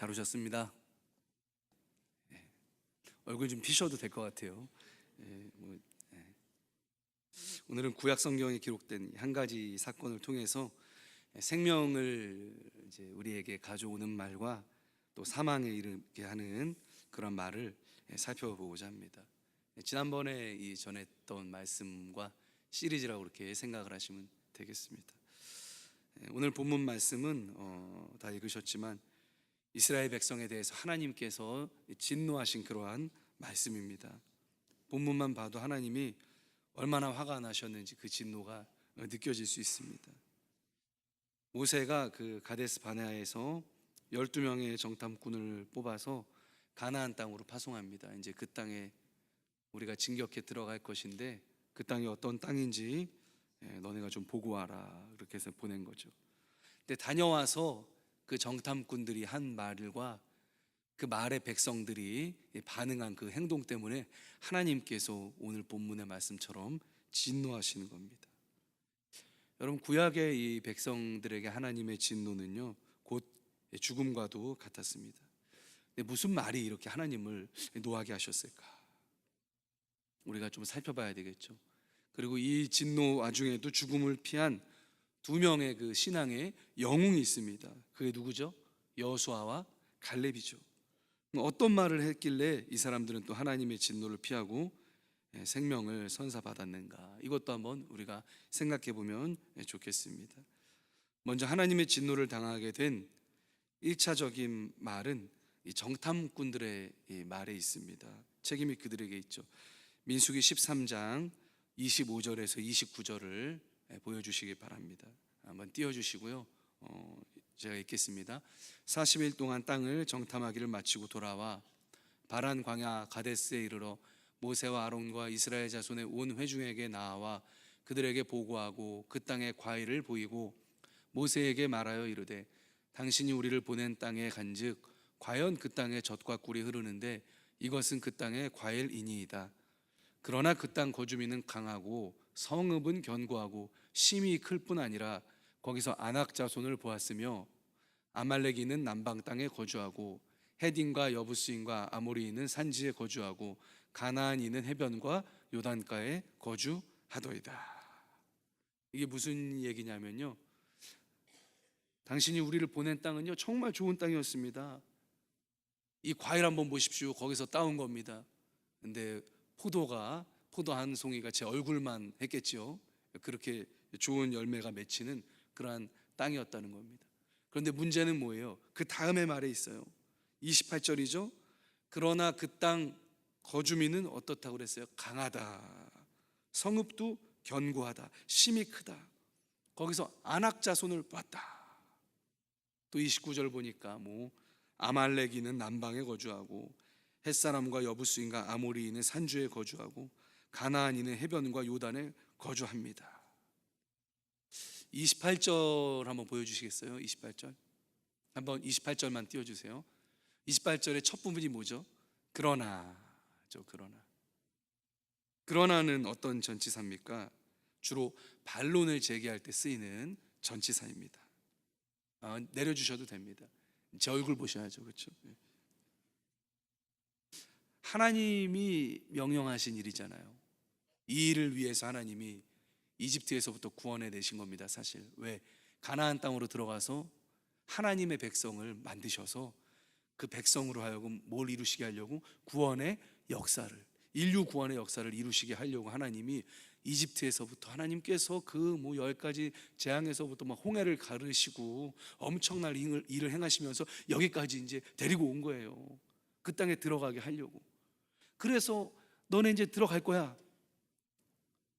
잘 오셨습니다. 얼굴 좀 피셔도 될 것 같아요. 오늘은 구약 성경에 기록된 한 가지 사건을 통해서 생명을 이제 우리에게 가져오는 말과 또 사망에 이르게 하는 그런 말을 살펴보고자 합니다. 지난번에 이 전했던 말씀과 시리즈라고 그렇게 생각을 하시면 되겠습니다. 오늘 본문 말씀은 다 읽으셨지만 이스라엘 백성에 대해서 하나님께서 진노하신 그러한 말씀입니다. 본문만 봐도 하나님이 얼마나 화가 나셨는지 그 진노가 느껴질 수 있습니다. 모세가 그 가데스 바네아에서 12명의 정탐꾼을 뽑아서 가나안 땅으로 파송합니다. 이제 그 땅에 우리가 진격해 들어갈 것인데 그 땅이 어떤 땅인지 너네가 좀 보고 와라, 그렇게 해서 보낸 거죠. 근데 다녀와서 그 정탐꾼들이 한 말과 그 말의 백성들이 반응한 그 행동 때문에 하나님께서 오늘 본문의 말씀처럼 진노하시는 겁니다. 여러분, 구약의 이 백성들에게 하나님의 진노는요, 곧 죽음과도 같았습니다. 근데 무슨 말이 이렇게 하나님을 노하게 하셨을까? 우리가 좀 살펴봐야 되겠죠. 그리고 이 진노 와중에도 죽음을 피한 두 명의 그 신앙의 영웅이 있습니다. 그게 누구죠? 여호수아와 갈렙이죠. 어떤 말을 했길래 이 사람들은 또 하나님의 진노를 피하고 생명을 선사받았는가? 이것도 한번 우리가 생각해 보면 좋겠습니다. 먼저 하나님의 진노를 당하게 된 1차적인 말은 이 정탐꾼들의 이 말에 있습니다. 책임이 그들에게 있죠. 민수기 13장 25절에서 29절을 보여주시기 바랍니다. 한번 띄워주시고요. 제가 읽겠습니다. 40일 동안 땅을 정탐하기를 마치고 돌아와 바란 광야 가데스에 이르러 모세와 아론과 이스라엘 자손의 온 회중에게 나아와 그들에게 보고하고 그 땅의 과일을 보이고 모세에게 말하여 이르되 당신이 우리를 보낸 땅에 간즉 과연 그 땅에 젖과 꿀이 흐르는데 이것은 그 땅의 과일이니이다. 그러나 그 땅 거주민은 강하고 성읍은 견고하고 심이 클 뿐 아니라 거기서 아낙 자손을 보았으며 아말렉인은 남방 땅에 거주하고 헤딘과 여부스인과 아모리인은 산지에 거주하고 가나안인은 해변과 요단가에 거주하더이다. 이게 무슨 얘기냐면요, 당신이 우리를 보낸 땅은요 정말 좋은 땅이었습니다. 이 과일 한번 보십시오. 거기서 따온 겁니다. 근데 포도 한 송이가 제 얼굴만 했겠지요. 그렇게 좋은 열매가 맺히는 그러한 땅이었다는 겁니다. 그런데 문제는 뭐예요? 그 다음에 말에 있어요. 28절이죠. 그러나 그 땅 거주민은 어떻다고 그랬어요? 강하다. 성읍도 견고하다. 심이 크다. 거기서 아낙 자손을 봤다. 또 29절 보니까 아말렉인은 남방에 거주하고 햇사람과 여부스인과 아모리인은 산주에 거주하고 가나안인은 해변과 요단에 거주합니다. 28절 한번 보여주시겠어요? 28절 한번 28절만 띄워주세요. 28절의 첫 부분이 뭐죠? 그러나죠. 그러나는 어떤 전치사입니까? 주로 반론을 제기할 때 쓰이는 전치사입니다. 내려주셔도 됩니다. 제 얼굴 보셔야죠. 그렇죠? 하나님이 명령하신 일이잖아요. 이 일을 위해서 하나님이 이집트에서부터 구원해 내신 겁니다. 사실 왜? 가나안 땅으로 들어가서 하나님의 백성을 만드셔서 그 백성으로 하여금 뭘 이루시게 하려고? 구원의 역사를, 인류 구원의 역사를 이루시게 하려고 하나님이 이집트에서부터 하나님께서 그 10가지 재앙에서부터 막 홍해를 가르시고 엄청난 일을 행하시면서 여기까지 이제 데리고 온 거예요. 그 땅에 들어가게 하려고. 그래서 너네 이제 들어갈 거야.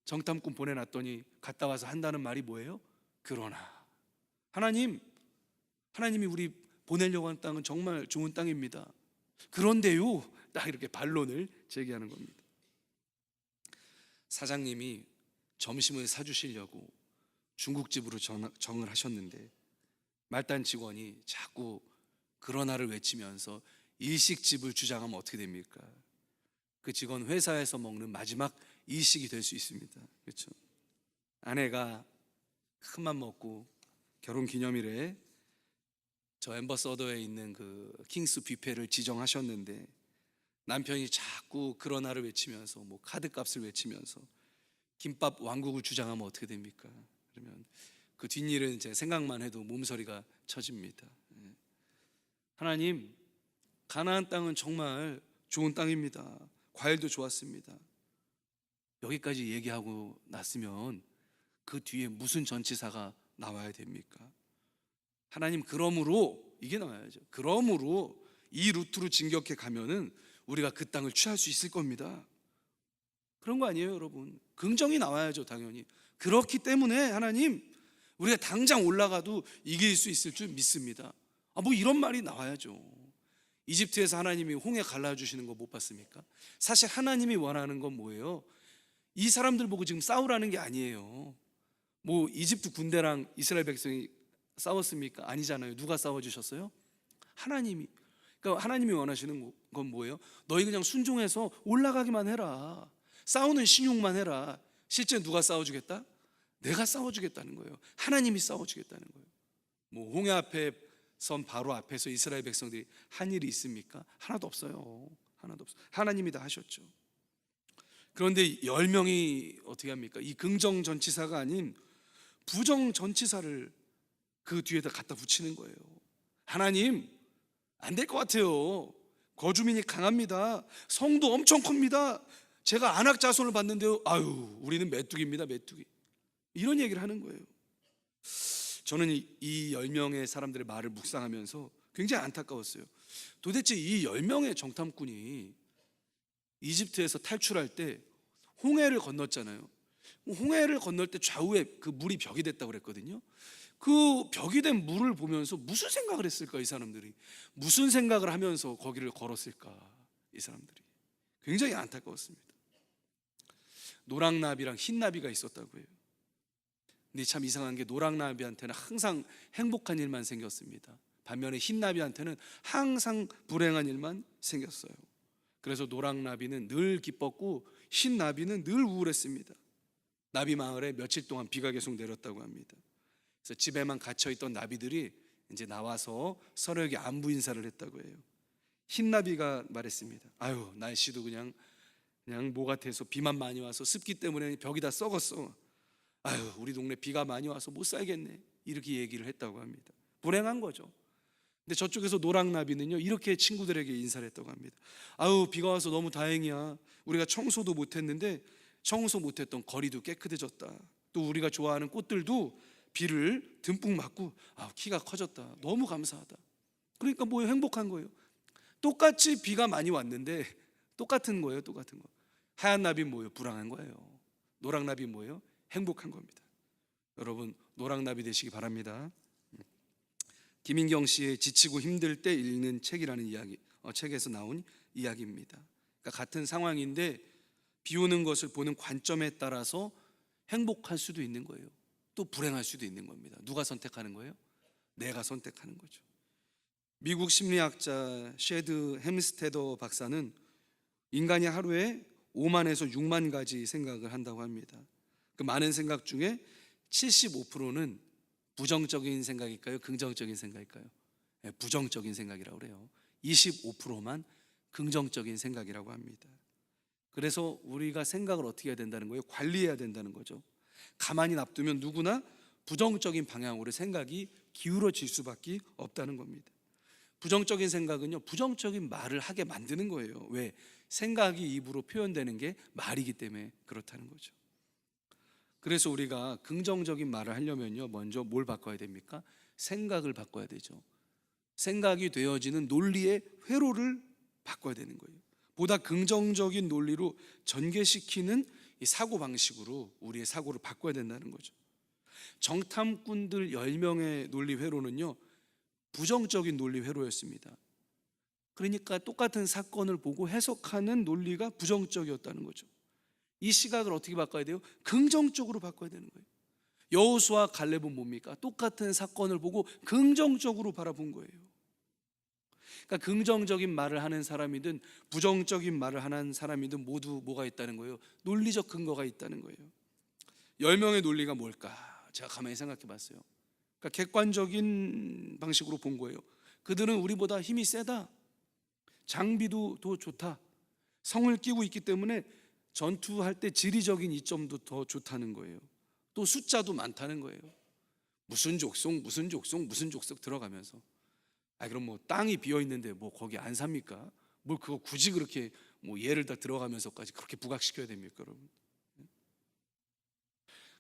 정탐꾼 보내놨더니 갔다 와서 한다는 말이 뭐예요? 그러나 하나님이 우리 보내려고 하는 땅은 정말 좋은 땅입니다. 그런데요, 딱 이렇게 반론을 제기하는 겁니다. 사장님이 점심을 사주시려고 중국집으로 정을 하셨는데 말단 직원이 자꾸 그러나를 외치면서 일식집을 주장하면 어떻게 됩니까? 그 직원 회사에서 먹는 마지막 일식이 될 수 있습니다. 그렇죠? 아내가 큰맘 먹고 결혼 기념일에 저 엠버서더에 있는 그 킹스 뷔페를 지정하셨는데 남편이 자꾸 그러나를 외치면서 뭐 카드값을 외치면서 김밥 왕국을 주장하면 어떻게 됩니까? 그러면 그 뒷일은 제 생각만 해도 몸서리가 쳐집니다. 하나님, 가나안 땅은 정말 좋은 땅입니다. 과일도 좋았습니다. 여기까지 얘기하고 났으면 그 뒤에 무슨 전치사가 나와야 됩니까? 하나님, 그러므로 이게 나와야죠. 그러므로 이 루트로 진격해 가면은 우리가 그 땅을 취할 수 있을 겁니다. 그런 거 아니에요, 여러분? 긍정이 나와야죠, 당연히. 그렇기 때문에 하나님, 우리가 당장 올라가도 이길 수 있을 줄 믿습니다. 뭐 이런 말이 나와야죠. 이집트에서 하나님이 홍해 갈라주시는 거 못 봤습니까? 사실 하나님이 원하는 건 뭐예요? 이 사람들 보고 지금 싸우라는 게 아니에요. 뭐 이집트 군대랑 이스라엘 백성이 싸웠습니까? 아니잖아요. 누가 싸워주셨어요? 하나님이. 그러니까 하나님이 원하시는 건 뭐예요? 너희 그냥 순종해서 올라가기만 해라. 싸우는 신용만 해라. 실제 누가 싸워주겠다? 내가 싸워주겠다는 거예요. 하나님이 싸워주겠다는 거예요. 뭐 홍해 앞에 선 바로 앞에서 이스라엘 백성들이 한 일이 있습니까? 하나도 없어요. 하나도 없어요. 하나님이 다 하셨죠. 그런데 10명이 어떻게 합니까? 이 긍정 전치사가 아닌 부정 전치사를 그 뒤에다 갖다 붙이는 거예요. 하나님, 안 될 것 같아요. 거주민이 강합니다. 성도 엄청 큽니다. 제가 안악 자손을 봤는데요, 아유, 우리는 메뚜기입니다, 메뚜기. 이런 얘기를 하는 거예요. 저는 이 10명의 사람들의 말을 묵상하면서 굉장히 안타까웠어요. 도대체 이 10명의 정탐꾼이 이집트에서 탈출할 때 홍해를 건넜잖아요. 홍해를 건널 때 좌우에 그 물이 벽이 됐다고 그랬거든요. 그 벽이 된 물을 보면서 무슨 생각을 했을까, 이 사람들이. 무슨 생각을 하면서 거기를 걸었을까, 이 사람들이. 굉장히 안타까웠습니다. 노랑나비랑 흰나비가 있었다고 해요. 근데 참 이상한 게 노랑나비한테는 항상 행복한 일만 생겼습니다. 반면에 흰나비한테는 항상 불행한 일만 생겼어요. 그래서 노랑나비는 늘 기뻤고 흰나비는 늘 우울했습니다. 나비 마을에 며칠 동안 비가 계속 내렸다고 합니다. 그래서 집에만 갇혀있던 나비들이 이제 나와서 서로에게 안부 인사를 했다고 해요. 흰나비가 말했습니다. 아유, 날씨도 그냥 뭐 같아서 비만 많이 와서 습기 때문에 벽이 다 썩었어. 아유, 우리 동네 비가 많이 와서 못 살겠네. 이렇게 얘기를 했다고 합니다. 불행한 거죠. 근데 저쪽에서 노랑나비는요, 이렇게 친구들에게 인사를 했다고 합니다. 아유, 비가 와서 너무 다행이야. 우리가 청소도 못했는데 청소 못했던 거리도 깨끗해졌다. 또 우리가 좋아하는 꽃들도 비를 듬뿍 맞고 키가 커졌다. 너무 감사하다. 그러니까 뭐예요? 행복한 거예요. 똑같이 비가 많이 왔는데 똑같은 거예요. 똑같은 거. 하얀 나비 뭐예요? 불안한 거예요. 노랑나비 뭐예요? 행복한 겁니다. 여러분, 노랑나비 되시기 바랍니다. 김인경 씨의 지치고 힘들 때 읽는 책이라는 이야기, 책에서 나온 이야기입니다. 그러니까 같은 상황인데 비 오는 것을 보는 관점에 따라서 행복할 수도 있는 거예요. 또 불행할 수도 있는 겁니다. 누가 선택하는 거예요? 내가 선택하는 거죠. 미국 심리학자 셰드 햄스테더 박사는 인간이 하루에 5만에서 6만 가지 생각을 한다고 합니다. 그 많은 생각 중에 75%는 부정적인 생각일까요? 긍정적인 생각일까요? 네, 부정적인 생각이라고 그래요. 25%만 긍정적인 생각이라고 합니다. 그래서 우리가 생각을 어떻게 해야 된다는 거예요? 관리해야 된다는 거죠. 가만히 놔두면 누구나 부정적인 방향으로 생각이 기울어질 수밖에 없다는 겁니다. 부정적인 생각은요, 부정적인 말을 하게 만드는 거예요. 왜? 생각이 입으로 표현되는 게 말이기 때문에 그렇다는 거죠. 그래서 우리가 긍정적인 말을 하려면요, 먼저 뭘 바꿔야 됩니까? 생각을 바꿔야 되죠. 생각이 되어지는 논리의 회로를 바꿔야 되는 거예요. 보다 긍정적인 논리로 전개시키는 이 사고방식으로 우리의 사고를 바꿔야 된다는 거죠. 정탐꾼들 10명의 논리 회로는요, 부정적인 논리 회로였습니다. 그러니까 똑같은 사건을 보고 해석하는 논리가 부정적이었다는 거죠. 이 시각을 어떻게 바꿔야 돼요? 긍정적으로 바꿔야 되는 거예요. 여호수아 갈렙은 뭡니까? 똑같은 사건을 보고 긍정적으로 바라본 거예요. 그러니까 긍정적인 말을 하는 사람이든 부정적인 말을 하는 사람이든 모두 뭐가 있다는 거예요? 논리적 근거가 있다는 거예요. 10명의 논리가 뭘까? 제가 가만히 생각해 봤어요. 그러니까 객관적인 방식으로 본 거예요. 그들은 우리보다 힘이 세다, 장비도 더 좋다, 성을 끼고 있기 때문에 전투할 때 지리적인 이점도 더 좋다는 거예요. 또 숫자도 많다는 거예요. 무슨 족속 무슨 족속 무슨 족속 들어가면서, 그럼 뭐 땅이 비어 있는데 뭐 거기 안 삽니까? 뭘 그거 굳이 그렇게 뭐 예를 다 들어가면서까지 그렇게 부각시켜야 됩니까, 여러분?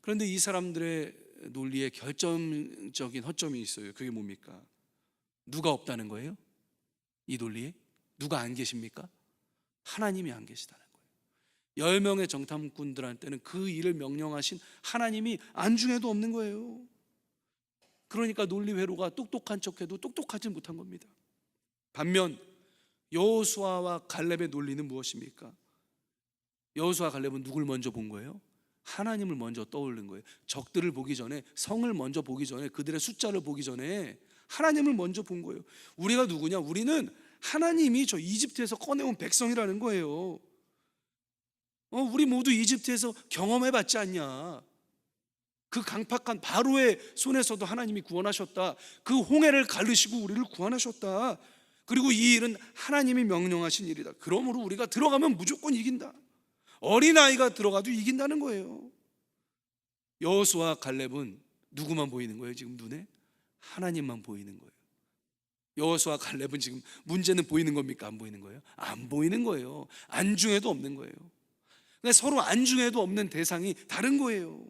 그런데 이 사람들의 논리에 결정적인 허점이 있어요. 그게 뭡니까? 누가 없다는 거예요? 이 논리에 누가 안 계십니까? 하나님이 안 계시다는 거예요. 10명의 정탐꾼들한테는 그 일을 명령하신 하나님이 안중에도 없는 거예요. 그러니까 논리 회로가 똑똑한 척해도 똑똑하지 못한 겁니다. 반면 여호수아와 갈렙의 논리는 무엇입니까? 여호수아 갈렙은 누굴 먼저 본 거예요? 하나님을 먼저 떠올린 거예요. 적들을 보기 전에, 성을 먼저 보기 전에, 그들의 숫자를 보기 전에 하나님을 먼저 본 거예요. 우리가 누구냐? 우리는 하나님이 저 이집트에서 꺼내온 백성이라는 거예요. 우리 모두 이집트에서 경험해봤지 않냐? 그 강팍한 바로의 손에서도 하나님이 구원하셨다. 그 홍해를 가르시고 우리를 구원하셨다. 그리고 이 일은 하나님이 명령하신 일이다. 그러므로 우리가 들어가면 무조건 이긴다. 어린아이가 들어가도 이긴다는 거예요. 여호수아 갈렙은 누구만 보이는 거예요? 지금 눈에? 하나님만 보이는 거예요. 여호수아 갈렙은 지금 문제는 보이는 겁니까? 안 보이는 거예요? 안 보이는 거예요. 안중에도 없는 거예요. 근데 서로 안중에도 없는 대상이 다른 거예요.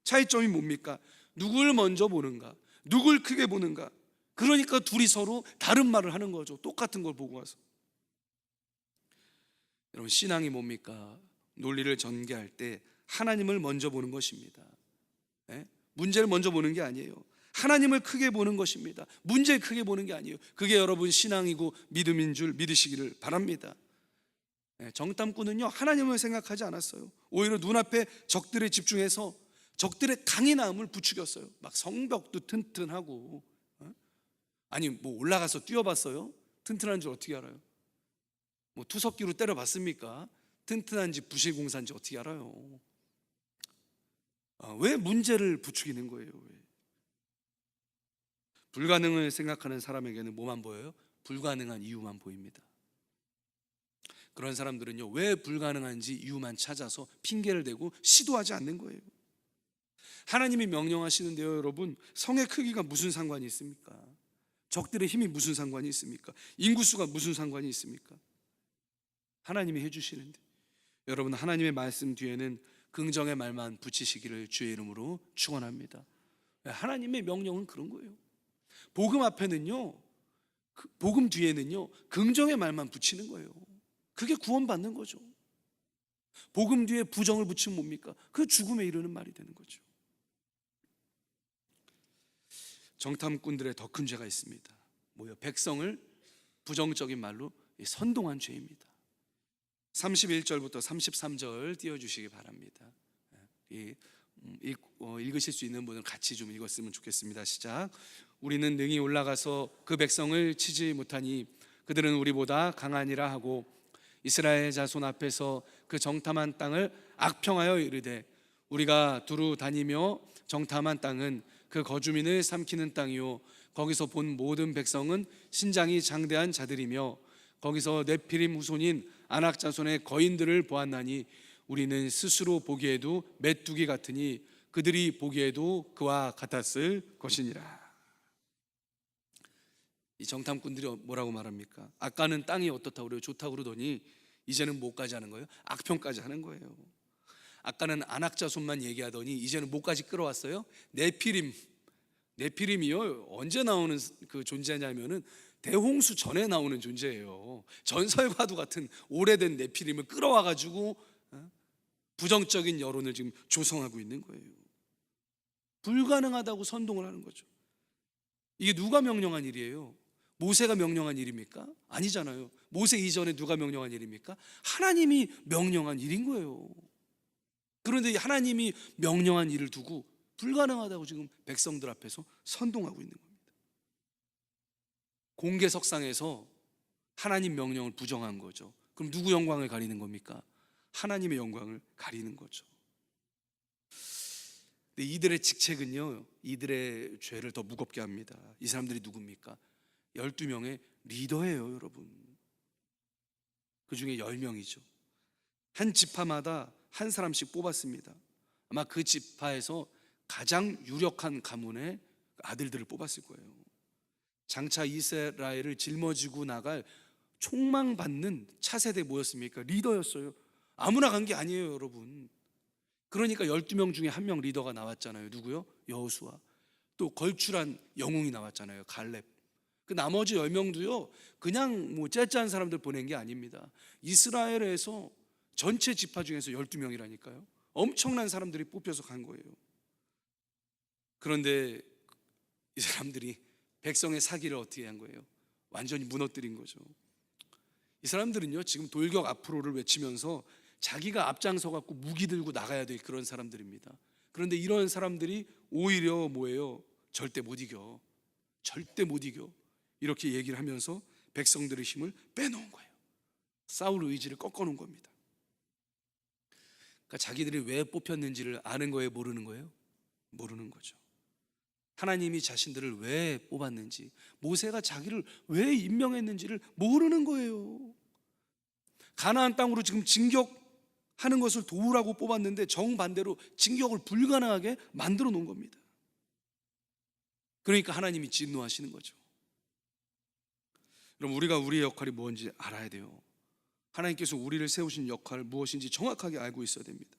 차이점이 뭡니까? 누굴 먼저 보는가? 누굴 크게 보는가? 그러니까 둘이 서로 다른 말을 하는 거죠. 똑같은 걸 보고 와서. 여러분, 신앙이 뭡니까? 논리를 전개할 때 하나님을 먼저 보는 것입니다. 문제를 먼저 보는 게 아니에요. 하나님을 크게 보는 것입니다. 문제를 크게 보는 게 아니에요. 그게 여러분 신앙이고 믿음인 줄 믿으시기를 바랍니다. 정탐꾼은요, 하나님을 생각하지 않았어요. 오히려 눈앞에 적들에 집중해서 적들의 강인함을 부추겼어요. 막 성벽도 튼튼하고, 아니 뭐 올라가서 뛰어봤어요? 튼튼한 줄 어떻게 알아요? 뭐 투석기로 때려봤습니까? 튼튼한지 부실공사인지 어떻게 알아요? 왜 문제를 부추기는 거예요? 왜? 불가능을 생각하는 사람에게는 뭐만 보여요? 불가능한 이유만 보입니다. 그런 사람들은요, 왜 불가능한지 이유만 찾아서 핑계를 대고 시도하지 않는 거예요. 하나님이 명령하시는데요, 여러분, 성의 크기가 무슨 상관이 있습니까? 적들의 힘이 무슨 상관이 있습니까? 인구수가 무슨 상관이 있습니까? 하나님이 해주시는데, 여러분, 하나님의 말씀 뒤에는 긍정의 말만 붙이시기를 주의 이름으로 축원합니다. 하나님의 명령은 그런 거예요. 복음 앞에는요, 복음 뒤에는요, 긍정의 말만 붙이는 거예요. 그게 구원받는 거죠. 복음 뒤에 부정을 붙이면 뭡니까? 그 죽음에 이르는 말이 되는 거죠. 정탐꾼들의 더 큰 죄가 있습니다. 뭐요? 백성을 부정적인 말로 선동한 죄입니다. 31절부터 33절 띄워주시기 바랍니다. 읽으실 수 있는 분은 같이 좀 읽었으면 좋겠습니다. 시작. 우리는 능히 올라가서 그 백성을 치지 못하니 그들은 우리보다 강하니라 하고 이스라엘 자손 앞에서 그 정탐한 땅을 악평하여 이르되 우리가 두루 다니며 정탐한 땅은 그 거주민을 삼키는 땅이요 거기서 본 모든 백성은 신장이 장대한 자들이며 거기서 네피림 후손인 아낙 자손의 거인들을 보았나니 우리는 스스로 보기에도 메뚜기 같으니 그들이 보기에도 그와 같았을 것이니라. 이 정탐꾼들이 뭐라고 말합니까? 아까는 땅이 어떻다고 그래요? 좋다고 그러더니 이제는 뭐까지 하는 거예요? 악평까지 하는 거예요. 아까는 아낙 자손만 얘기하더니 이제는 뭐까지 끌어왔어요? 네피림이요, 언제 나오는 그 존재냐면은 대홍수 전에 나오는 존재예요. 전설과도 같은 오래된 네피림을 끌어와가지고 부정적인 여론을 지금 조성하고 있는 거예요. 불가능하다고 선동을 하는 거죠. 이게 누가 명령한 일이에요? 모세가 명령한 일입니까? 아니잖아요. 모세 이전에 누가 명령한 일입니까? 하나님이 명령한 일인 거예요. 그런데 하나님이 명령한 일을 두고 불가능하다고 지금 백성들 앞에서 선동하고 있는 겁니다. 공개석상에서 하나님 명령을 부정한 거죠. 그럼 누구 영광을 가리는 겁니까? 하나님의 영광을 가리는 거죠. 근데 이들의 직책은요, 이들의 죄를 더 무겁게 합니다. 이 사람들이 누굽니까? 12명의 리더예요, 여러분. 그 중에 10명이죠. 한 지파마다 한 사람씩 뽑았습니다. 아마 그 지파에서 가장 유력한 가문의 아들들을 뽑았을 거예요. 장차 이스라엘을 짊어지고 나갈 총망받는 차세대 뭐였습니까? 리더였어요. 아무나 간 게 아니에요, 여러분. 그러니까 12명 중에 한 명 리더가 나왔잖아요. 누구요? 여호수아. 또 걸출한 영웅이 나왔잖아요. 갈렙. 그 나머지 10명도요 그냥 뭐 째째한 사람들 보낸 게 아닙니다. 이스라엘에서 전체 지파 중에서 12명이라니까요 엄청난 사람들이 뽑혀서 간 거예요. 그런데 이 사람들이 백성의 사기를 어떻게 한 거예요? 완전히 무너뜨린 거죠. 이 사람들은요 지금 돌격 앞으로를 외치면서 자기가 앞장서 갖고 무기 들고 나가야 될 그런 사람들입니다. 그런데 이런 사람들이 오히려 뭐예요? 절대 못 이겨. 절대 못 이겨. 이렇게 얘기를 하면서 백성들의 힘을 빼놓은 거예요. 싸울 의지를 꺾어놓은 겁니다. 그러니까 자기들이 왜 뽑혔는지를 아는 거예요? 모르는 거예요? 모르는 거죠. 하나님이 자신들을 왜 뽑았는지, 모세가 자기를 왜 임명했는지를 모르는 거예요. 가나안 땅으로 지금 진격하는 것을 도우라고 뽑았는데 정반대로 진격을 불가능하게 만들어 놓은 겁니다. 그러니까 하나님이 진노하시는 거죠. 그럼 우리가 우리의 역할이 뭔지 알아야 돼요. 하나님께서 우리를 세우신 역할 무엇인지 정확하게 알고 있어야 됩니다.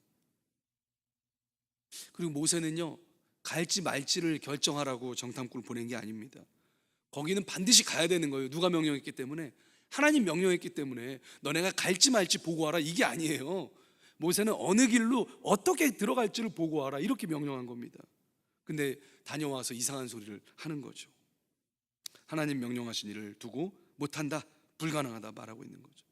그리고 모세는요 갈지 말지를 결정하라고 정탐꾼을 보낸 게 아닙니다. 거기는 반드시 가야 되는 거예요. 누가 명령했기 때문에? 하나님 명령했기 때문에 너네가 갈지 말지 보고 와라 이게 아니에요. 모세는 어느 길로 어떻게 들어갈지를 보고 와라 이렇게 명령한 겁니다. 근데 다녀와서 이상한 소리를 하는 거죠. 하나님 명령하신 일을 두고 못한다, 불가능하다 말하고 있는 거죠.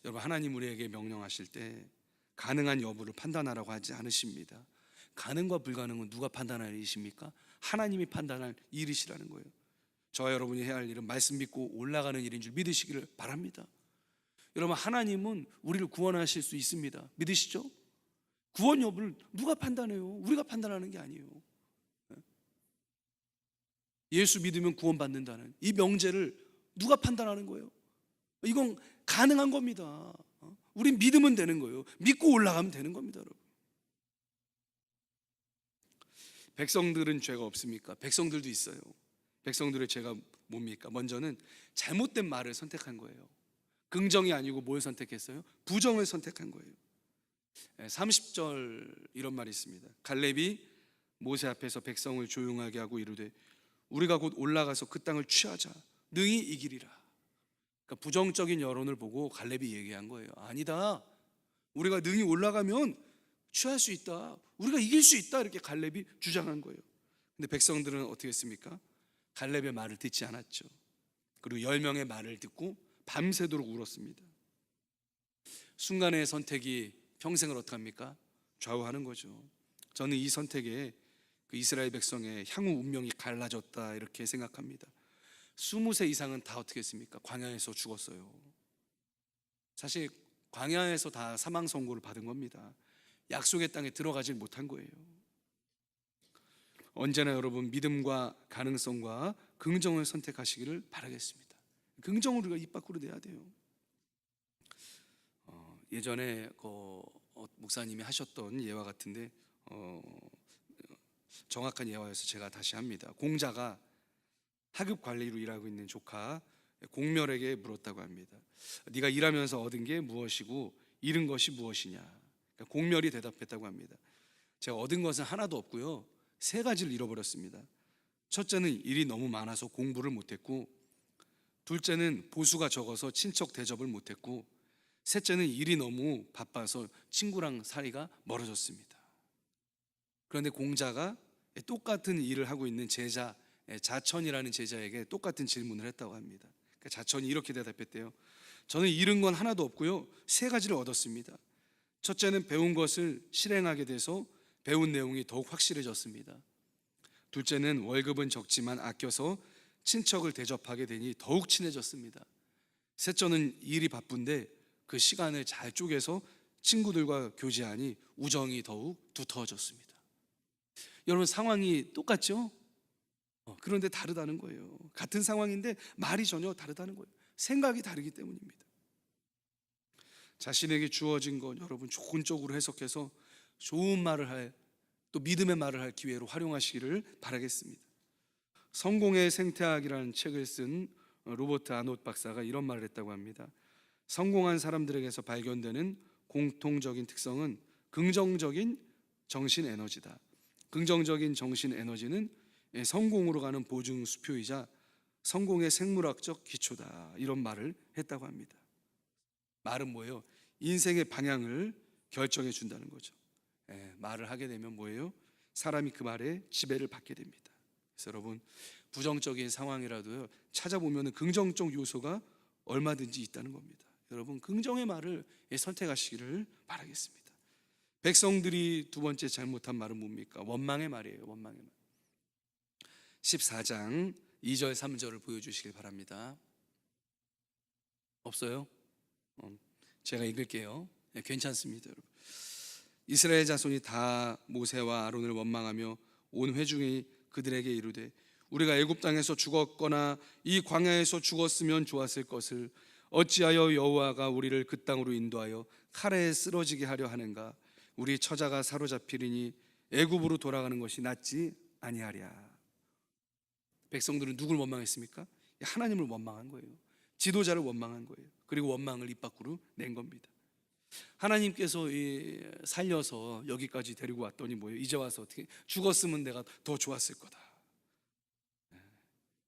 여러분, 하나님 우리에게 명령하실 때 가능한 여부를 판단하라고 하지 않으십니다. 가능과 불가능은 누가 판단할 일이십니까? 하나님이 판단할 일이시라는 거예요. 저와 여러분이 해야 할 일은 말씀 믿고 올라가는 일인 줄 믿으시기를 바랍니다. 여러분, 하나님은 우리를 구원하실 수 있습니다. 믿으시죠? 구원 여부를 누가 판단해요? 우리가 판단하는 게 아니에요. 예수 믿으면 구원받는다는 이 명제를 누가 판단하는 거예요? 이건 가능한 겁니다. 우린 믿으면 되는 거예요. 믿고 올라가면 되는 겁니다, 여러분. 백성들은 죄가 없습니까? 백성들도 있어요. 백성들의 죄가 뭡니까? 먼저는 잘못된 말을 선택한 거예요. 긍정이 아니고 뭘 선택했어요? 부정을 선택한 거예요. 30절 이런 말이 있습니다. 갈렙이 모세 앞에서 백성을 조용하게 하고 이르되 우리가 곧 올라가서 그 땅을 취하자 능히 이기리라. 그러니까 부정적인 여론을 보고 갈렙이 얘기한 거예요. 아니다, 우리가 능히 올라가면 취할 수 있다, 우리가 이길 수 있다, 이렇게 갈렙이 주장한 거예요. 근데 백성들은 어떻게 했습니까? 갈렙의 말을 듣지 않았죠. 그리고 10명의 말을 듣고 밤새도록 울었습니다. 순간의 선택이 평생을 어떻게 합니까? 좌우하는 거죠. 저는 이 선택에 그 이스라엘 백성의 향후 운명이 갈라졌다 이렇게 생각합니다. 20세 이상은 다 어떻게 했습니까? 광야에서 죽었어요. 사실 광야에서 다 사망 선고를 받은 겁니다. 약속의 땅에 들어가질 못한 거예요. 언제나 여러분 믿음과 가능성과 긍정을 선택하시기를 바라겠습니다. 긍정을 우리가 입 밖으로 내야 돼요. 예전에 목사님이 하셨던 예화 같은데 정확한 예화여서 제가 다시 합니다. 공자가 하급 관리로 일하고 있는 조카 공멸에게 물었다고 합니다. 네가 일하면서 얻은 게 무엇이고 잃은 것이 무엇이냐? 그러니까 공멸이 대답했다고 합니다. 제가 얻은 것은 하나도 없고요, 3가지를 잃어버렸습니다. 첫째는 일이 너무 많아서 공부를 못했고, 둘째는 보수가 적어서 친척 대접을 못했고, 셋째는 일이 너무 바빠서 친구랑 사이가 멀어졌습니다. 그런데 공자가 똑같은 일을 하고 있는 제자 자천이라는 제자에게 똑같은 질문을 했다고 합니다. 그러니까 자천이 이렇게 대답했대요. 저는 잃은 건 하나도 없고요, 3가지를 얻었습니다. 첫째는 배운 것을 실행하게 돼서 배운 내용이 더욱 확실해졌습니다. 둘째는 월급은 적지만 아껴서 친척을 대접하게 되니 더욱 친해졌습니다. 셋째는 일이 바쁜데 그 시간을 잘 쪼개서 친구들과 교제하니 우정이 더욱 두터워졌습니다. 여러분 상황이 똑같죠? 그런데 다르다는 거예요. 같은 상황인데 말이 전혀 다르다는 거예요. 생각이 다르기 때문입니다. 자신에게 주어진 것 여러분 좋은 쪽으로 해석해서 좋은 말을 할, 또 믿음의 말을 할 기회로 활용하시기를 바라겠습니다. 성공의 생태학이라는 책을 쓴 로버트 아노트 박사가 이런 말을 했다고 합니다. 성공한 사람들에게서 발견되는 공통적인 특성은 긍정적인 정신 에너지다. 긍정적인 정신 에너지는 성공으로 가는 보증 수표이자 성공의 생물학적 기초다. 이런 말을 했다고 합니다. 말은 뭐예요? 인생의 방향을 결정해 준다는 거죠. 말을 하게 되면 뭐예요? 사람이 그 말에 지배를 받게 됩니다. 그래서 여러분 부정적인 상황이라도요 찾아보면 긍정적 요소가 얼마든지 있다는 겁니다. 여러분 긍정의 말을 선택하시기를 바라겠습니다. 백성들이 두 번째 잘못한 말은 뭡니까? 원망의 말이에요. 원망의 말. 14장 2절 3절을 보여주시길 바랍니다. 없어요? 제가 읽을게요. 괜찮습니다. 여러분. 이스라엘 자손이 다 모세와 아론을 원망하며 온 회중이 그들에게 이르되 우리가 애굽 땅에서 죽었거나 이 광야에서 죽었으면 좋았을 것을 어찌하여 여호와가 우리를 그 땅으로 인도하여 칼에 쓰러지게 하려 하는가? 우리 처자가 사로잡히리니 애굽으로 돌아가는 것이 낫지 아니하랴. 백성들은 누굴 원망했습니까? 하나님을 원망한 거예요. 지도자를 원망한 거예요. 그리고 원망을 입 밖으로 낸 겁니다. 하나님께서 살려서 여기까지 데리고 왔더니 뭐예요? 이제 와서 어떻게 죽었으면 내가 더 좋았을 거다.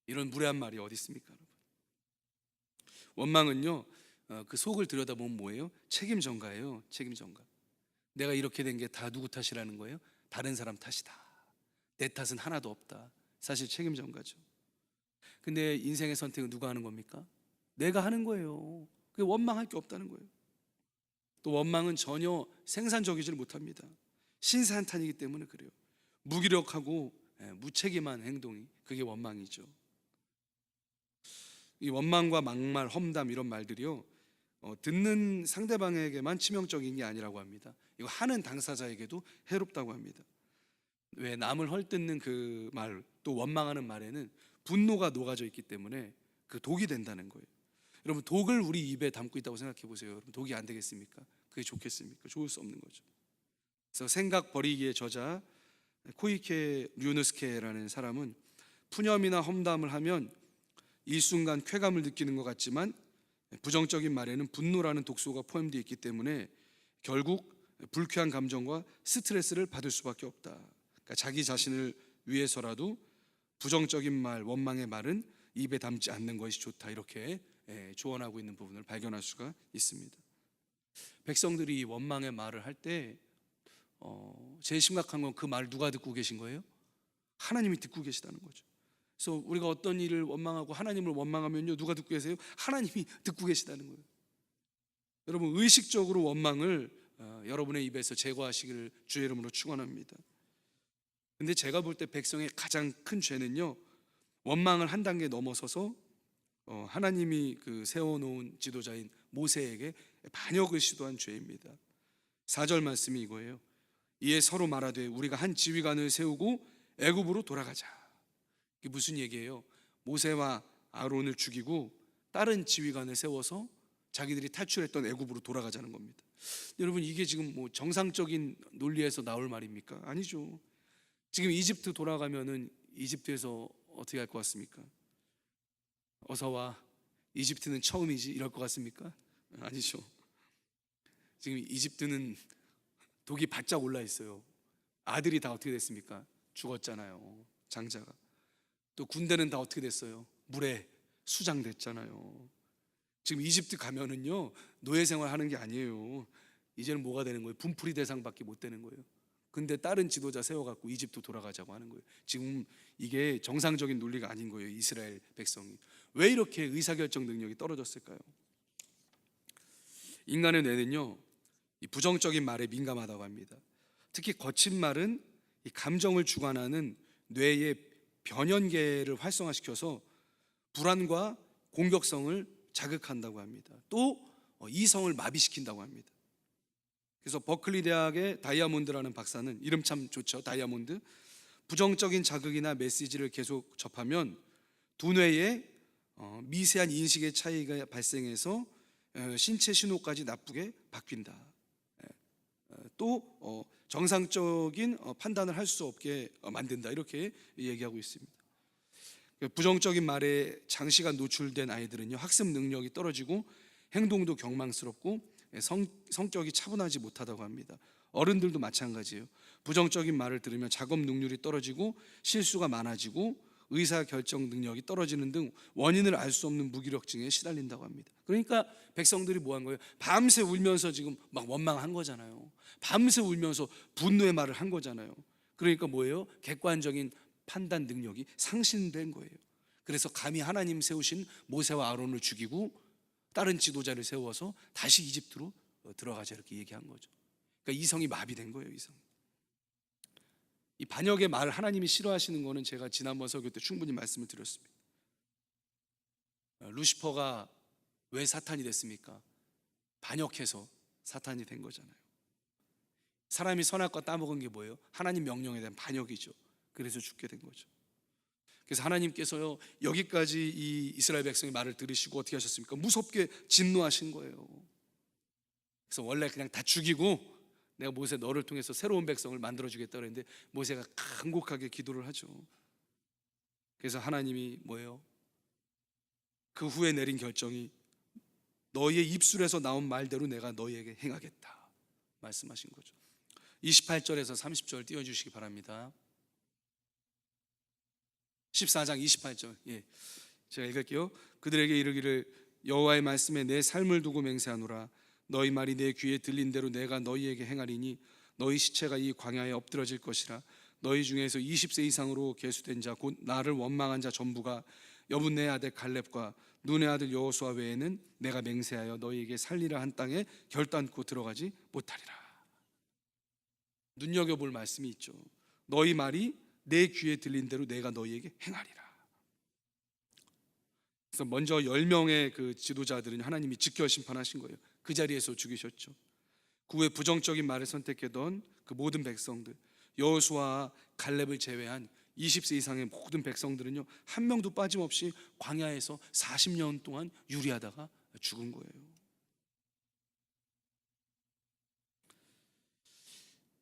이런 무례한 말이 어디 있습니까, 여러분? 원망은요, 그 속을 들여다보면 뭐예요? 책임 전가예요. 책임 전가. 내가 이렇게 된 게 다 누구 탓이라는 거예요? 다른 사람 탓이다. 내 탓은 하나도 없다. 사실 책임 전가죠. 근데 인생의 선택은 누가 하는 겁니까? 내가 하는 거예요. 그게 원망할 게 없다는 거예요. 또 원망은 전혀 생산적이지 못합니다. 신사한탄이기 때문에 그래요. 무기력하고 무책임한 행동이 그게 원망이죠. 이 원망과 막말, 험담 이런 말들이요 듣는 상대방에게만 치명적인 게 아니라고 합니다. 이거 하는 당사자에게도 해롭다고 합니다. 왜 남을 헐뜯는 그 말, 또 원망하는 말에는 분노가 녹아져 있기 때문에 그 독이 된다는 거예요. 여러분 독을 우리 입에 담고 있다고 생각해 보세요. 여러분 독이 안 되겠습니까? 그게 좋겠습니까? 좋을 수 없는 거죠. 그래서 생각 버리기의 저자 코이케 류누스케라는 사람은 푸념이나 험담을 하면 일순간 쾌감을 느끼는 것 같지만 부정적인 말에는 분노라는 독소가 포함되어 있기 때문에 결국 불쾌한 감정과 스트레스를 받을 수밖에 없다. 그러니까 자기 자신을 위해서라도 부정적인 말, 원망의 말은 입에 담지 않는 것이 좋다. 이렇게 조언하고 있는 부분을 발견할 수가 있습니다. 백성들이 원망의 말을 할 때 제일 심각한 건 그 말을 누가 듣고 계신 거예요? 하나님이 듣고 계시다는 거죠. 그래서 우리가 어떤 일을 원망하고 하나님을 원망하면요 누가 듣고 계세요? 하나님이 듣고 계시다는 거예요. 여러분 의식적으로 원망을 여러분의 입에서 제거하시기를 주의 이름으로 축원합니다. 근데 제가 볼 때 백성의 가장 큰 죄는요 원망을 한 단계 넘어서서 하나님이 그 세워놓은 지도자인 모세에게 반역을 시도한 죄입니다. 4절 말씀이 이거예요. 이에 서로 말하되 우리가 한 지휘관을 세우고 애굽으로 돌아가자. 이게 무슨 얘기예요? 모세와 아론을 죽이고 다른 지휘관을 세워서 자기들이 탈출했던 애굽으로 돌아가자는 겁니다. 여러분 이게 지금 뭐 정상적인 논리에서 나올 말입니까? 아니죠. 지금 이집트 돌아가면은 이집트에서 어떻게 할 것 같습니까? 어서 와, 이집트는 처음이지 이럴 것 같습니까? 아니죠. 지금 이집트는 독이 바짝 올라 있어요. 아들이 다 어떻게 됐습니까? 죽었잖아요. 장자가. 또 군대는 다 어떻게 됐어요? 물에 수장됐잖아요. 지금 이집트 가면은요 노예 생활하는 게 아니에요. 이제는 뭐가 되는 거예요? 분풀이 대상밖에 못 되는 거예요. 근데 다른 지도자 세워갖고 이집트 돌아가자고 하는 거예요. 지금 이게 정상적인 논리가 아닌 거예요. 이스라엘 백성이 왜 이렇게 의사결정 능력이 떨어졌을까요? 인간의 뇌는요 이 부정적인 말에 민감하다고 합니다. 특히 거친 말은 이 감정을 주관하는 뇌의 변연계를 활성화시켜서 불안과 공격성을 자극한다고 합니다. 또 이성을 마비시킨다고 합니다. 그래서 버클리 대학의 다이아몬드라는 박사는 이름 참 좋죠. 다이아몬드. 부정적인 자극이나 메시지를 계속 접하면 두뇌에 미세한 인식의 차이가 발생해서 신체 신호까지 나쁘게 바뀐다. 또 정상적인 판단을 할 수 없게 만든다. 이렇게 얘기하고 있습니다. 부정적인 말에 장시간 노출된 아이들은요, 학습 능력이 떨어지고 행동도 경망스럽고 성격이 차분하지 못하다고 합니다. 어른들도 마찬가지예요. 부정적인 말을 들으면 작업 능률이 떨어지고 실수가 많아지고 의사결정 능력이 떨어지는 등 원인을 알 수 없는 무기력증에 시달린다고 합니다. 그러니까 백성들이 뭐 한 거예요? 밤새 울면서 지금 막 원망한 거잖아요. 밤새 울면서 분노의 말을 한 거잖아요. 그러니까 뭐예요? 객관적인 판단 능력이 상실된 거예요. 그래서 감히 하나님 세우신 모세와 아론을 죽이고 다른 지도자를 세워서 다시 이집트로 들어가자 이렇게 얘기한 거죠. 그러니까 이성이 마비된 거예요. 이성. 이 반역의 말을 하나님이 싫어하시는 거는 제가 지난번 설교 때 충분히 말씀을 드렸습니다. 루시퍼가 왜 사탄이 됐습니까? 반역해서 사탄이 된 거잖아요. 사람이 선악과 따먹은 게 뭐예요? 하나님 명령에 대한 반역이죠. 그래서 죽게 된 거죠. 그래서 하나님께서요, 여기까지 이 이스라엘 백성의 말을 들으시고 어떻게 하셨습니까? 무섭게 진노하신 거예요. 그래서 원래 그냥 다 죽이고 내가 모세 너를 통해서 새로운 백성을 만들어주겠다 그랬는데 모세가 간곡하게 기도를 하죠. 그래서 하나님이 뭐예요? 그 후에 내린 결정이 너희의 입술에서 나온 말대로 내가 너희에게 행하겠다 말씀하신 거죠. 28절에서 30절 띄워주시기 바랍니다. 14장 28절. 제가 읽을게요. 그들에게 이르기를 여호와의 말씀에 내 삶을 두고 맹세하노라. 너희 말이 내 귀에 들린 대로 내가 너희에게 행하리니 너희 시체가 이 광야에 엎드러질 것이라. 너희 중에서 20세 이상으로 계수된 자 곧 나를 원망한 자 전부가 여분네 아들 갈렙과 눈의 아들 여호수아 외에는 내가 맹세하여 너희에게 살리라 한 땅에 결단코 들어가지 못하리라. 눈여겨볼 말씀이 있죠. 너희 말이 내 귀에 들린 대로 내가 너희에게 행하리라. 그래서 먼저 10명의 그 지도자들은 하나님이 직결 심판하신 거예요. 그 자리에서 죽이셨죠. 그 후에 부정적인 말을 선택했던 그 모든 백성들, 여호수아와 갈렙을 제외한 20세 이상의 모든 백성들은요, 한 명도 빠짐없이 광야에서 40년 동안 유리하다가 죽은 거예요.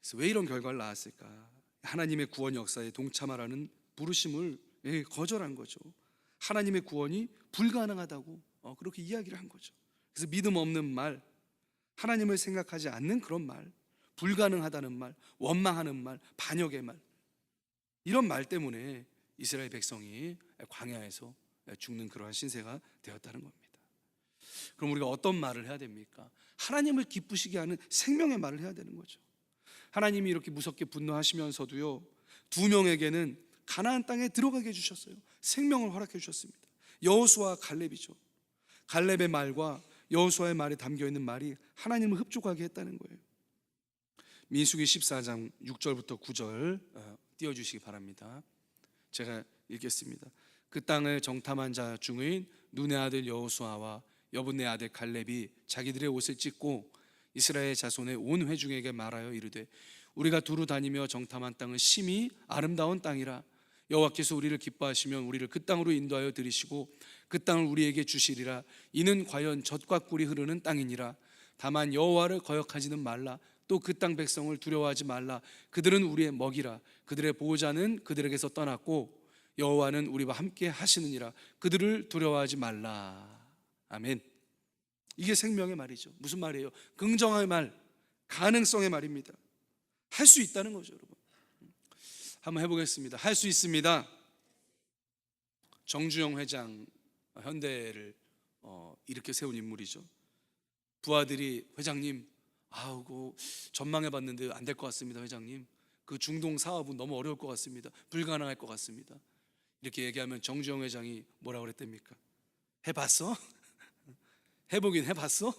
그래서 왜 이런 결과를 낳았을까? 하나님의 구원 역사에 동참하라는 부르심을 거절한 거죠. 하나님의 구원이 불가능하다고 그렇게 이야기를 한 거죠. 그래서 믿음 없는 말, 하나님을 생각하지 않는 그런 말, 불가능하다는 말, 원망하는 말, 반역의 말, 이런 말 때문에 이스라엘 백성이 광야에서 죽는 그러한 신세가 되었다는 겁니다. 그럼 우리가 어떤 말을 해야 됩니까? 하나님을 기쁘시게 하는 생명의 말을 해야 되는 거죠. 하나님이 이렇게 무섭게 분노하시면서도요, 두 명에게는 가나안 땅에 들어가게 해주셨어요. 생명을 허락해 주셨습니다. 여호수아와 갈렙이죠. 갈렙의 말과 여호수아의 말에 담겨있는 말이 하나님을 흡족하게 했다는 거예요. 민수기 14장 6절부터 9절 띄워주시기 바랍니다. 제가 읽겠습니다. 그 땅을 정탐한 자 중의 눈의 아들 여호수아와 여분네 아들 갈렙이 자기들의 옷을 찢고 이스라엘 자손의 온 회중에게 말하여 이르되 우리가 두루 다니며 정탐한 땅은 심히 아름다운 땅이라. 여호와께서 우리를 기뻐하시면 우리를 그 땅으로 인도하여 들이시고 그 땅을 우리에게 주시리라. 이는 과연 젖과 꿀이 흐르는 땅이니라. 다만 여호와를 거역하지는 말라. 또 그 땅 백성을 두려워하지 말라. 그들은 우리의 먹이라. 그들의 보호자는 그들에게서 떠났고 여호와는 우리와 함께 하시느니라. 그들을 두려워하지 말라. 아멘. 이게 생명의 말이죠. 무슨 말이에요? 긍정의 말, 가능성의 말입니다. 할 수 있다는 거죠, 여러분. 한번 해보겠습니다. 할 수 있습니다. 정주영 회장, 현대를 이렇게 세운 인물이죠. 부하들이 회장님, 그 전망해봤는데 안 될 것 같습니다. 회장님, 그 중동 사업은 너무 어려울 것 같습니다. 불가능할 것 같습니다. 이렇게 얘기하면 정주영 회장이 뭐라고 그랬답니까? 해봤어? 해보긴 해봤어?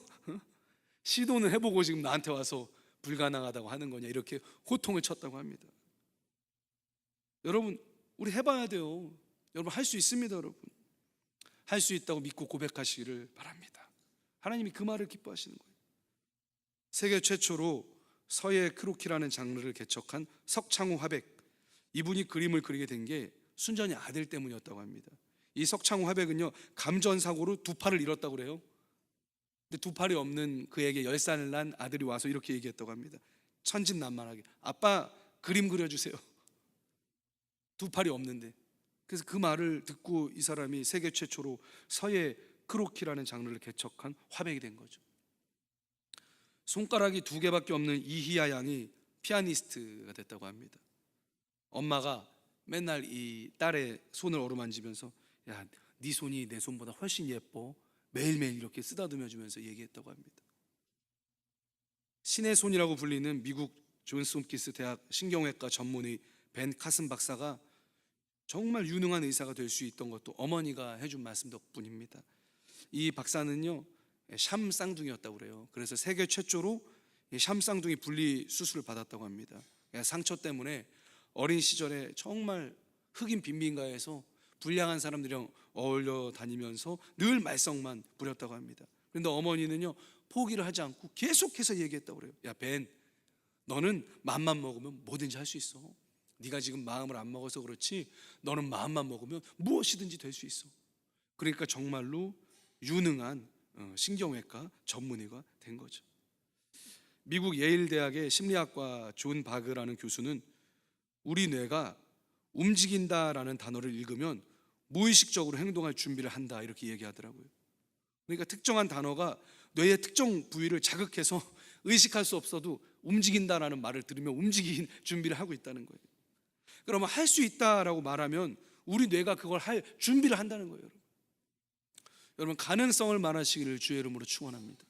시도는 해보고 지금 나한테 와서 불가능하다고 하는 거냐, 이렇게 호통을 쳤다고 합니다. 여러분, 우리 해봐야 돼요. 여러분, 할 수 있습니다. 여러분, 할 수 있다고 믿고 고백하시기를 바랍니다. 하나님이 그 말을 기뻐하시는 거예요. 세계 최초로 서예 크로키라는 장르를 개척한 석창호 화백, 이분이 그림을 그리게 된 게 순전히 아들 때문이었다고 합니다. 이 석창호 화백은요, 감전사고로 두 팔을 잃었다고 그래요. 근데 두 팔이 없는 그에게 10살 난 아들이 와서 이렇게 얘기했다고 합니다. 천진난만하게, 아빠 그림 그려주세요. 두 팔이 없는데. 그래서 그 말을 듣고 이 사람이 세계 최초로 서예 크로키라는 장르를 개척한 화백이 된 거죠. 손가락이 2개밖에 없는 이희아 양이 피아니스트가 됐다고 합니다. 엄마가 맨날 이 딸의 손을 어루만지면서, 야, 네 손이 내 손보다 훨씬 예뻐, 매일매일 이렇게 쓰다듬어 주면서 얘기했다고 합니다. 신의 손이라고 불리는 미국 존스 홈키스 대학 신경외과 전문의 벤 카슨 박사가 정말 유능한 의사가 될 수 있던 것도 어머니가 해준 말씀 덕분입니다. 이 박사는요, 샴 쌍둥이였다고 그래요. 그래서 세계 최초로 샴 쌍둥이 분리 수술을 받았다고 합니다. 상처 때문에 어린 시절에 정말 흑인 빈민가에서 불량한 사람들이랑 어울려 다니면서 늘 말썽만 부렸다고 합니다. 그런데 어머니는요, 포기를 하지 않고 계속해서 얘기했다고 그래요. 야, 벤, 너는 마음만 먹으면 뭐든지 할 수 있어. 네가 지금 마음을 안 먹어서 그렇지, 너는 마음만 먹으면 무엇이든지 될 수 있어. 그러니까 정말로 유능한 신경외과 전문의가 된 거죠. 미국 예일 대학의 심리학과 존 바그라는 교수는 우리 뇌가 움직인다라는 단어를 읽으면 무의식적으로 행동할 준비를 한다, 이렇게 얘기하더라고요. 그러니까 특정한 단어가 뇌의 특정 부위를 자극해서 의식할 수 없어도 움직인다라는 말을 들으면 움직인 준비를 하고 있다는 거예요. 그러면 할 수 있다라고 말하면 우리 뇌가 그걸 할 준비를 한다는 거예요. 여러분, 가능성을 말하시기를 주의 이름으로 축원합니다.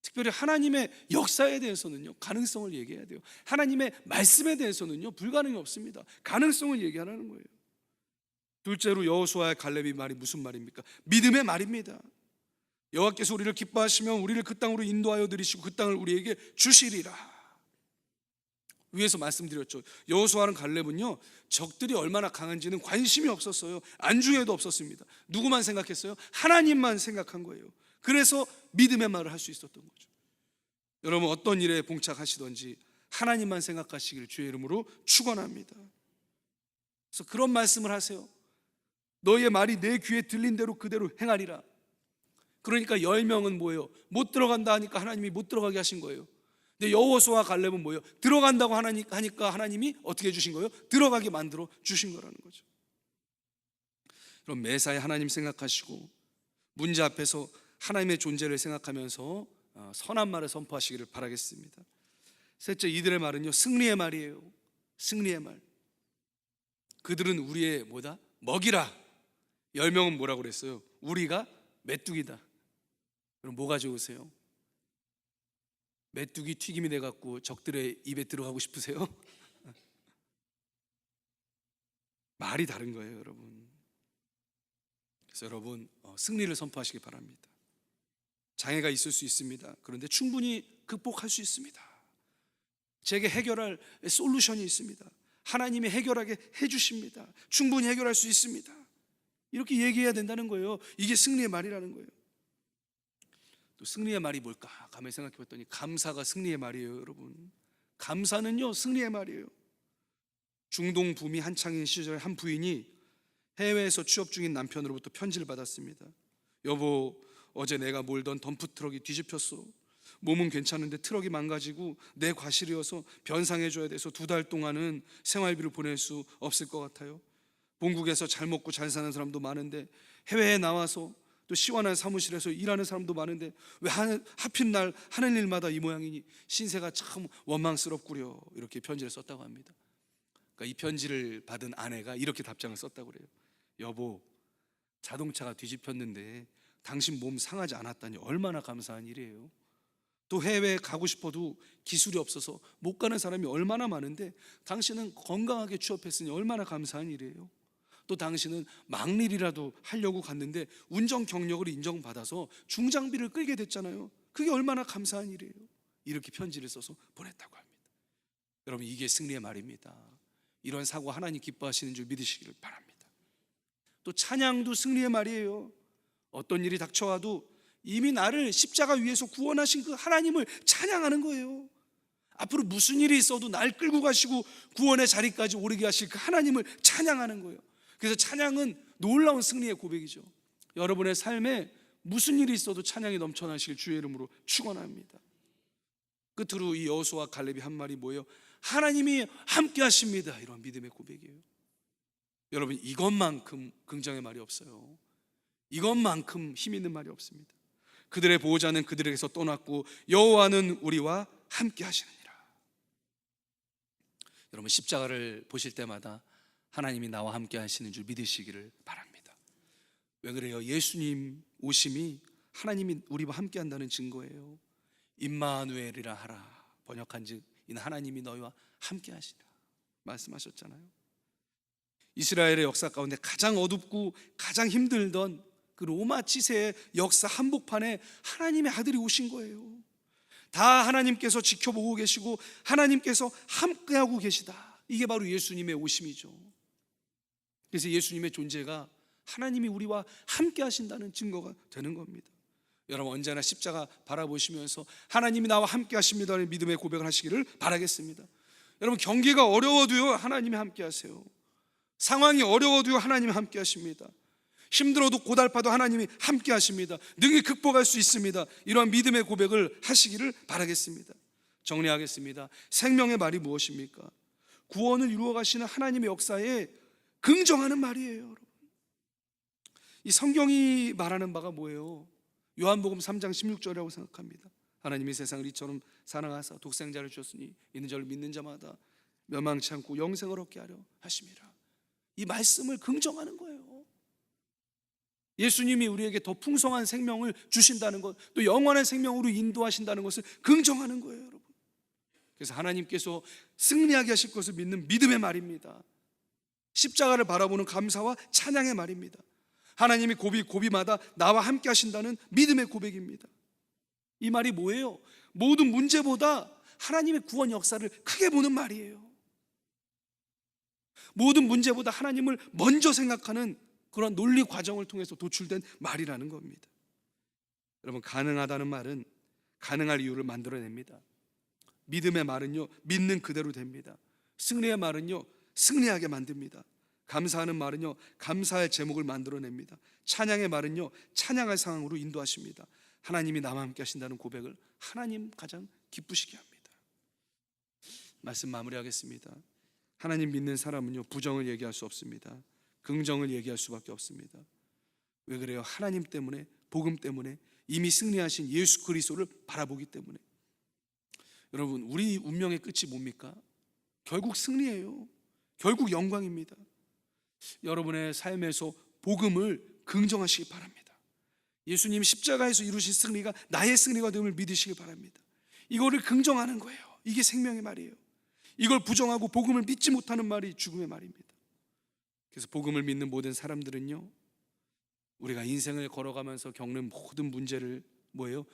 특별히 하나님의 역사에 대해서는요, 가능성을 얘기해야 돼요. 하나님의 말씀에 대해서는요, 불가능이 없습니다. 가능성을 얘기하라는 거예요. 둘째로 여호수아의 갈렙이 말이 무슨 말입니까? 믿음의 말입니다. 여호와께서 우리를 기뻐하시면 우리를 그 땅으로 인도하여 들이시고 그 땅을 우리에게 주시리라. 위에서 말씀드렸죠. 여호수아랑 갈렙은요, 적들이 얼마나 강한지는 관심이 없었어요. 안중에도 없었습니다. 누구만 생각했어요? 하나님만 생각한 거예요. 그래서 믿음의 말을 할 수 있었던 거죠. 여러분, 어떤 일에 봉착하시든지 하나님만 생각하시길 주의 이름으로 축원합니다. 그래서 그런 말씀을 하세요. 너희의 말이 내 귀에 들린 대로 그대로 행하리라. 그러니까 10명은 뭐예요? 못 들어간다 하니까 하나님이 못 들어가게 하신 거예요. 근데 여호수아와 갈렙은 뭐예요? 들어간다고 하니까 하나님이 어떻게 해주신 거예요? 들어가게 만들어 주신 거라는 거죠. 그럼 매사에 하나님 생각하시고 문제 앞에서 하나님의 존재를 생각하면서 선한 말을 선포하시기를 바라겠습니다. 셋째, 이들의 말은요, 승리의 말이에요. 승리의 말. 그들은 우리의 뭐다? 먹이라. 10명은 뭐라고 그랬어요? 우리가 메뚜기다. 그럼 뭐가 좋으세요? 메뚜기 튀김이 돼갖고 적들의 입에 들어가고 싶으세요? 말이 다른 거예요, 여러분. 그래서 여러분, 승리를 선포하시기 바랍니다. 장애가 있을 수 있습니다. 그런데 충분히 극복할 수 있습니다. 제게 해결할 솔루션이 있습니다. 하나님이 해결하게 해주십니다. 충분히 해결할 수 있습니다. 이렇게 얘기해야 된다는 거예요. 이게 승리의 말이라는 거예요. 또 승리의 말이 뭘까? 가만히 생각해 봤더니 감사가 승리의 말이에요, 여러분. 감사는요, 승리의 말이에요. 중동 붐이 한창인 시절에 한 부인이 해외에서 취업 중인 남편으로부터 편지를 받았습니다. 여보, 어제 내가 몰던 덤프트럭이 뒤집혔어. 몸은 괜찮은데 트럭이 망가지고 내 과실이어서 변상해줘야 돼서 2달 동안은 생활비를 보낼 수 없을 것 같아요. 본국에서 잘 먹고 잘 사는 사람도 많은데 해외에 나와서 또 시원한 사무실에서 일하는 사람도 많은데 왜 하필 날 하는 일마다 이 모양이니 신세가 참 원망스럽구려. 이렇게 편지를 썼다고 합니다. 그러니까 이 편지를 받은 아내가 이렇게 답장을 썼다고 그래요. 여보, 자동차가 뒤집혔는데 당신 몸 상하지 않았다니 얼마나 감사한 일이에요. 또 해외에 가고 싶어도 기술이 없어서 못 가는 사람이 얼마나 많은데 당신은 건강하게 취업했으니 얼마나 감사한 일이에요. 또 당신은 막일이라도 하려고 갔는데 운전 경력을 인정받아서 중장비를 끌게 됐잖아요. 그게 얼마나 감사한 일이에요. 이렇게 편지를 써서 보냈다고 합니다. 여러분, 이게 승리의 말입니다. 이런 사고 하나님 기뻐하시는 줄 믿으시기를 바랍니다. 또 찬양도 승리의 말이에요. 어떤 일이 닥쳐와도 이미 나를 십자가 위에서 구원하신 그 하나님을 찬양하는 거예요. 앞으로 무슨 일이 있어도 날 끌고 가시고 구원의 자리까지 오르게 하실 그 하나님을 찬양하는 거예요. 그래서 찬양은 놀라운 승리의 고백이죠. 여러분의 삶에 무슨 일이 있어도 찬양이 넘쳐나실 주의 이름으로 축원합니다. 끝으로 이 여호수아와 갈렙이 한 말이 뭐예요? 하나님이 함께 하십니다. 이런 믿음의 고백이에요. 여러분, 이것만큼 긍정의 말이 없어요. 이것만큼 힘 있는 말이 없습니다. 그들의 보호자는 그들에게서 떠났고 여호와는 우리와 함께 하시느니라. 여러분, 십자가를 보실 때마다 하나님이 나와 함께 하시는 줄 믿으시기를 바랍니다. 왜 그래요? 예수님 오심이 하나님이 우리와 함께 한다는 증거예요. 임마누엘이라 하라. 번역한즉 이는 하나님이 너희와 함께 하시라 말씀하셨잖아요. 이스라엘의 역사 가운데 가장 어둡고 가장 힘들던 그 로마 치세의 역사 한복판에 하나님의 아들이 오신 거예요. 다 하나님께서 지켜보고 계시고 하나님께서 함께하고 계시다. 이게 바로 예수님의 오심이죠. 그래서 예수님의 존재가 하나님이 우리와 함께 하신다는 증거가 되는 겁니다. 여러분, 언제나 십자가 바라보시면서 하나님이 나와 함께 하십니다는 믿음의 고백을 하시기를 바라겠습니다. 여러분, 경기가 어려워도요 하나님이 함께 하세요. 상황이 어려워도요 하나님이 함께 하십니다. 힘들어도 고달파도 하나님이 함께 하십니다. 능히 극복할 수 있습니다. 이러한 믿음의 고백을 하시기를 바라겠습니다. 정리하겠습니다. 생명의 말이 무엇입니까? 구원을 이루어 가시는 하나님의 역사에 긍정하는 말이에요. 여러분, 이 성경이 말하는 바가 뭐예요? 요한복음 3장 16절이라고 생각합니다. 하나님이 세상을 이처럼 사랑하사 독생자를 주셨으니 이는 저를 믿는 자마다 멸망치 않고 영생을 얻게 하려 하심이라. 이 말씀을 긍정하는 거예요. 예수님이 우리에게 더 풍성한 생명을 주신다는 것, 또 영원한 생명으로 인도하신다는 것을 긍정하는 거예요, 여러분. 그래서 하나님께서 승리하게 하실 것을 믿는 믿음의 말입니다. 십자가를 바라보는 감사와 찬양의 말입니다. 하나님이 고비마다 나와 함께 하신다는 믿음의 고백입니다. 이 말이 뭐예요? 모든 문제보다 하나님의 구원 역사를 크게 보는 말이에요. 모든 문제보다 하나님을 먼저 생각하는 그런 논리 과정을 통해서 도출된 말이라는 겁니다. 여러분, 가능하다는 말은 가능할 이유를 만들어냅니다. 믿음의 말은요 믿는 그대로 됩니다. 승리의 말은요 승리하게 만듭니다. 감사하는 말은요 감사할 제목을 만들어냅니다. 찬양의 말은요 찬양할 상황으로 인도하십니다. 하나님이 나와 함께 하신다는 고백을 하나님 가장 기쁘시게 합니다. 말씀 마무리하겠습니다. 하나님 믿는 사람은요 부정을 얘기할 수 없습니다. 긍정을 얘기할 수밖에 없습니다. 왜 그래요? 하나님 때문에, 복음 때문에, 이미 승리하신 예수 그리스도를 바라보기 때문에. 여러분, 우리 운명의 끝이 뭡니까? 결국 승리예요. 결국 영광입니다. 여러분의 삶에서 복음을 긍정하시기 바랍니다. 예수님 십자가에서 이루신 승리가 나의 승리가 됨을 믿으시기 바랍니다. 이거를 긍정하는 거예요. 이게 생명의 말이에요. 이걸 부정하고 복음을 믿지 못하는 말이 죽음의 말입니다. 그래서 복음을 믿는 모든 사람들은요 우리가 인생을 걸어가면서 겪는 모든 문제를 뭐예요?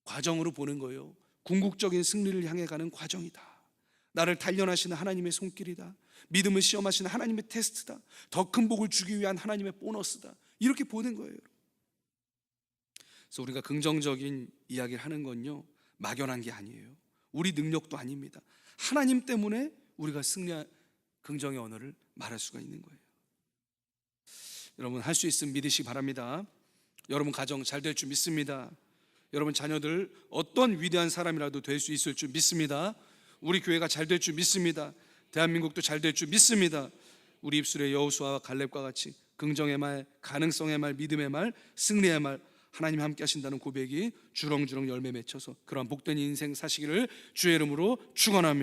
과정으로 보는 거예요. 궁극적인 승리를 향해 가는 과정이다. 나를 단련하시는 하나님의 손길이다. 믿음을 시험하시는 하나님의 테스트다. 더 큰 복을 주기 위한 하나님의 보너스다. 이렇게 보는 거예요. 그래서 우리가 긍정적인 이야기를 하는 건요 막연한 게 아니에요. 우리 능력도 아닙니다. 하나님 때문에 우리가 승리한 긍정의 언어를 말할 수가 있는 거예요. 여러분, 할 수 있으면 믿으시기 바랍니다. 여러분 가정 잘 될 줄 믿습니다. 여러분 자녀들 어떤 위대한 사람이라도 될 수 있을 줄 믿습니다. 우리 교회가 잘 될 줄 믿습니다. 대한민국도 잘 될 줄 믿습니다. 우리 입술의 여호수아와 갈렙과 같이 긍정의 말, 가능성의 말, 믿음의 말, 승리의 말, 하나님 함께 하신다는 고백이 주렁주렁 열매 맺혀서 그러한 복된 인생 사시기를 주의 이름으로 축원합니다.